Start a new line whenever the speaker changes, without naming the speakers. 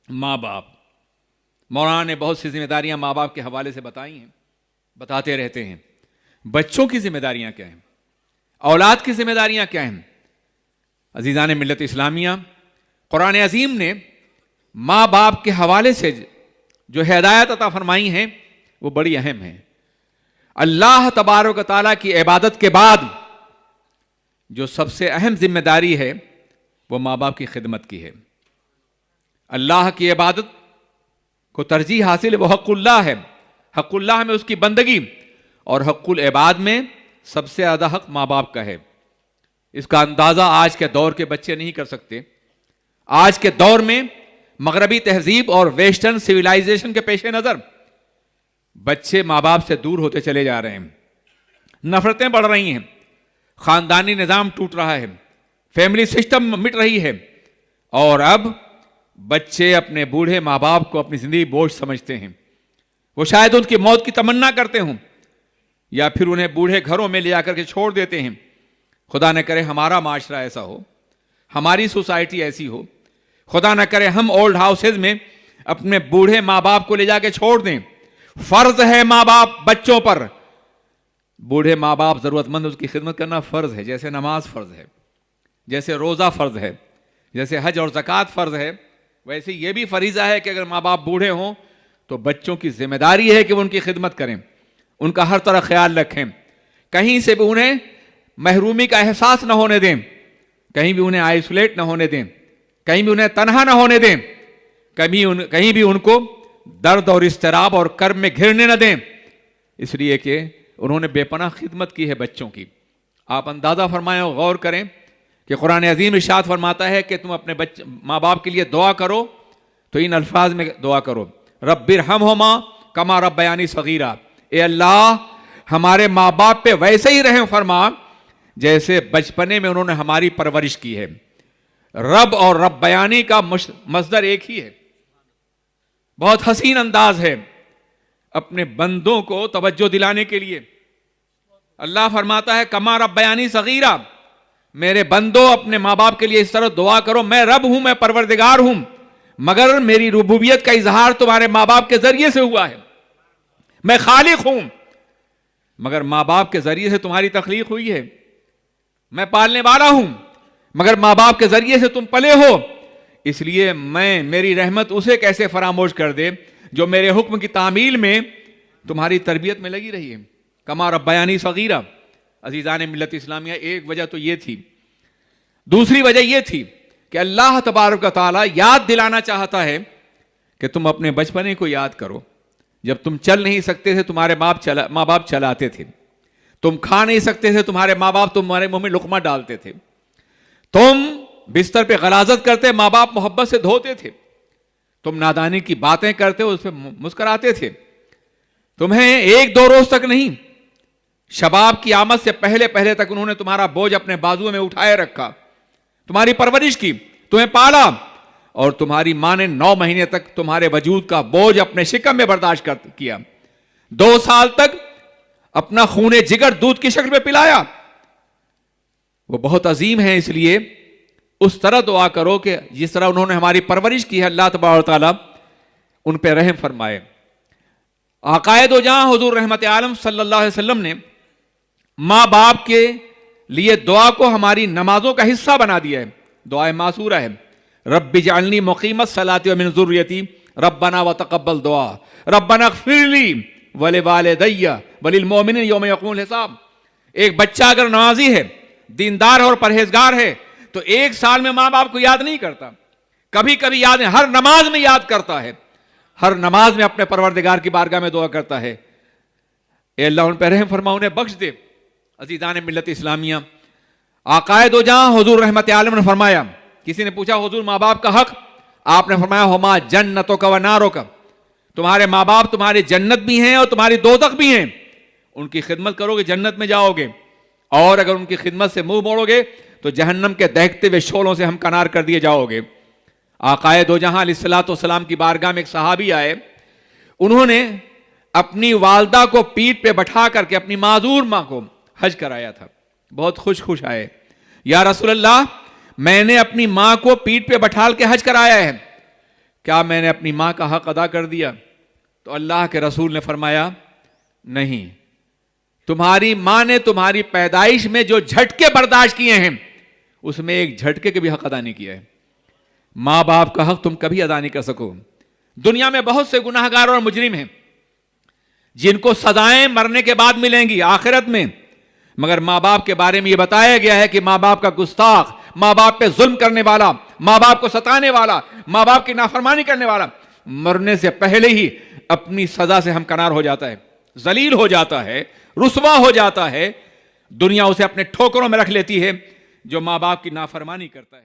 ماں باپ، مولانا نے بہت سی ذمہ داریاں ماں باپ کے حوالے سے بتائی ہیں، بتاتے رہتے ہیں۔ بچوں کی ذمہ داریاں کیا ہیں، اولاد کی ذمہ داریاں کیا ہیں؟ عزیزان ملت اسلامیہ، قرآن عظیم نے ماں باپ کے حوالے سے جو ہدایت عطا فرمائی ہیں وہ بڑی اہم ہیں۔ اللہ تبارک و تعالیٰ کی عبادت کے بعد جو سب سے اہم ذمہ داری ہے وہ ماں باپ کی خدمت کی ہے۔ اللہ کی عبادت کو ترجیح حاصل ہے، وہ حق اللہ ہے۔ حق اللہ میں اس کی بندگی، اور حق العباد میں سب سے زیادہ حق ماں باپ کا ہے۔ اس کا اندازہ آج کے دور کے بچے نہیں کر سکتے۔ آج کے دور میں مغربی تہذیب اور ویسٹرن سویلائزیشن کے پیش نظر بچے ماں باپ سے دور ہوتے چلے جا رہے ہیں، نفرتیں بڑھ رہی ہیں، خاندانی نظام ٹوٹ رہا ہے، فیملی سسٹم مٹ رہی ہے، اور اب بچے اپنے بوڑھے ماں باپ کو اپنی زندگی بوجھ سمجھتے ہیں۔ وہ شاید ان کی موت کی تمنا کرتے ہوں، یا پھر انہیں بوڑھے گھروں میں لے جا کر کے چھوڑ دیتے ہیں۔ خدا نہ کرے ہمارا معاشرہ ایسا ہو، ہماری سوسائٹی ایسی ہو، خدا نہ کرے ہم اولڈ ہاؤسز میں اپنے بوڑھے ماں باپ کو لے جا کے چھوڑ دیں۔ فرض ہے ماں باپ بچوں پر، بوڑھے ماں باپ ضرورت مند اس کی خدمت کرنا فرض ہے، جیسے نماز فرض ہے، جیسے روزہ فرض ہے، جیسے حج اور زکوٰۃ فرض ہے، ویسے یہ بھی فریضہ ہے کہ اگر ماں باپ بوڑھے ہوں تو بچوں کی ذمہ داری ہے کہ وہ ان کی خدمت کریں، ان کا ہر طرح خیال رکھیں، کہیں سے بھی انہیں محرومی کا احساس نہ ہونے دیں، کہیں بھی انہیں آئسولیٹ نہ ہونے دیں، کہیں بھی انہیں تنہا نہ ہونے دیں، کہیں بھی ان کو درد اور اضطراب اور کرب میں گھرنے نہ دیں، اس لیے کہ انہوں نے بے پناہ خدمت کی ہے بچوں کی۔ آپ اندازہ فرمائیں اور غور کریں کہ قرآن عظیم ارشاد فرماتا ہے کہ تم اپنے ماں باپ کے لیے دعا کرو تو ان الفاظ میں دعا کرو، رب ارحمہما کما ربیانی صغیرا، اے اللہ ہمارے ماں باپ پہ ویسے ہی رحم فرما جیسے بچپنے میں انہوں نے ہماری پرورش کی ہے۔ رب اور رب بیانی کا مصدر ایک ہی ہے۔ بہت حسین انداز ہے اپنے بندوں کو توجہ دلانے کے لیے۔ اللہ فرماتا ہے کما رب بیانی صغیرہ، میرے بندوں اپنے ماں باپ کے لیے اس طرح دعا کرو، میں رب ہوں، میں پروردگار ہوں، مگر میری ربوبیت کا اظہار تمہارے ماں باپ کے ذریعے سے ہوا ہے۔ میں خالق ہوں مگر ماں باپ کے ذریعے سے تمہاری تخلیق ہوئی ہے۔ میں پالنے والا ہوں مگر ماں باپ کے ذریعے سے تم پلے ہو، اس لیے میری رحمت اسے کیسے فراموش کر دے جو میرے حکم کی تعمیل میں تمہاری تربیت میں لگی رہی ہے۔ کما ربیانی صغیرہ۔ عزیزان ملت اسلامیہ، ایک وجہ تو یہ تھی، دوسری وجہ یہ تھی کہ اللہ تبارک و تعالیٰ یاد دلانا چاہتا ہے کہ تم اپنے بچپنے کو یاد کرو، جب تم چل نہیں سکتے تھے تمہارے ماں باپ چلاتے تھے، تم کھا نہیں سکتے تھے تمہارے ماں باپ تمہارے منہ میں لقمہ ڈالتے تھے، تم بستر پہ غلاظت کرتے ماں باپ محبت سے دھوتے تھے، تم نادانی کی باتیں کرتے اس پہ مسکراتے تھے، تمہیں ایک دو روز تک نہیں، شباب کی آمد سے پہلے تک انہوں نے تمہارا بوجھ اپنے بازو میں اٹھائے رکھا، تمہاری پرورش کی، تمہیں پالا، اور تمہاری ماں نے 9 مہینے تک تمہارے وجود کا بوجھ اپنے شکم میں برداشت کیا، 2 سال تک اپنا خون جگر دودھ کی شکل میں پلایا۔ وہ بہت عظیم ہیں، اس لیے اس طرح دعا کرو کہ جس طرح انہوں نے ہماری پرورش کی ہے، اللہ تبارک و تعالیٰ ان پہ رحم فرمائے۔ عقائد و جہاں حضور رحمت عالم صلی اللہ علیہ وسلم نے ماں باپ کے لیے دعا کو ہماری نمازوں کا حصہ بنا دیا ہے۔ دعائے معصورہ ہے، رب اجعلنی مقیم الصلاۃ ومن ذریتی ربنا وتقبل دعا ربنا اغفر لی ولوالدی وللمؤمنین یوم یقوم الحساب۔ ایک بچہ اگر نمازی ہے، دیندار اور پرہیزگار ہے تو 1 سال میں ماں باپ کو یاد نہیں کرتا، کبھی کبھی یاد ہے، ہر نماز میں یاد کرتا ہے، ہر نماز میں اپنے پروردگار کی بارگاہ میں دعا کرتا ہے، اے اللہ ان پہ رحم فرما، انہیں بخش دے۔ عزیزان ملت اسلامیہ، عقائد و جہاں حضور رحمت عالم نے فرمایا، کسی نے پوچھا حضور ماں باپ کا حق، آپ نے فرمایا ہما جنتوں کا و ناروں کا، تمہارے ماں باپ تمہاری جنت بھی ہیں اور تمہاری دوزخ بھی ہیں، ان کی خدمت کرو گے جنت میں جاؤ گے، اور اگر ان کی خدمت سے منہ موڑو گے تو جہنم کے دہکتے ہوئے شعلوں سے ہمکنار کر دیے جاؤ گے۔ آقائے دو جہاں علیہ الصلوۃ والسلام کی بارگاہ میں ایک صحابی آئے، انہوں نے اپنی والدہ کو پیٹھ پہ بٹھا کر کے اپنی معذور ماں کو حج کرایا تھا، بہت خوش آئے، یا رسول اللہ میں نے اپنی ماں کو پیٹھ پہ بٹھال کے حج کرایا ہے، کیا میں نے اپنی ماں کا حق ادا کر دیا؟ تو اللہ کے رسول نے فرمایا نہیں، تمہاری ماں نے تمہاری پیدائش میں جو جھٹکے برداشت کیے ہیں اس میں ایک جھٹکے کے بھی حق ادا نہیں کیا ہے۔ ماں باپ کا حق تم کبھی ادا نہیں کر سکو۔ دنیا میں بہت سے گناہ گار اور مجرم ہیں جن کو سزائیں مرنے کے بعد ملیں گی آخرت میں، مگر ماں باپ کے بارے میں یہ بتایا گیا ہے کہ ماں باپ کا گستاخ، ماں باپ پہ ظلم کرنے والا، ماں باپ کو ستانے والا، ماں باپ کی نافرمانی کرنے والا مرنے سے پہلے ہی اپنی سزا سے ہمکنار ہو جاتا ہے، ذلیل ہو جاتا ہے، رسوا ہو جاتا ہے، دنیا اسے اپنے ٹھوکروں میں رکھ لیتی ہے جو ماں باپ کی نافرمانی کرتا ہے۔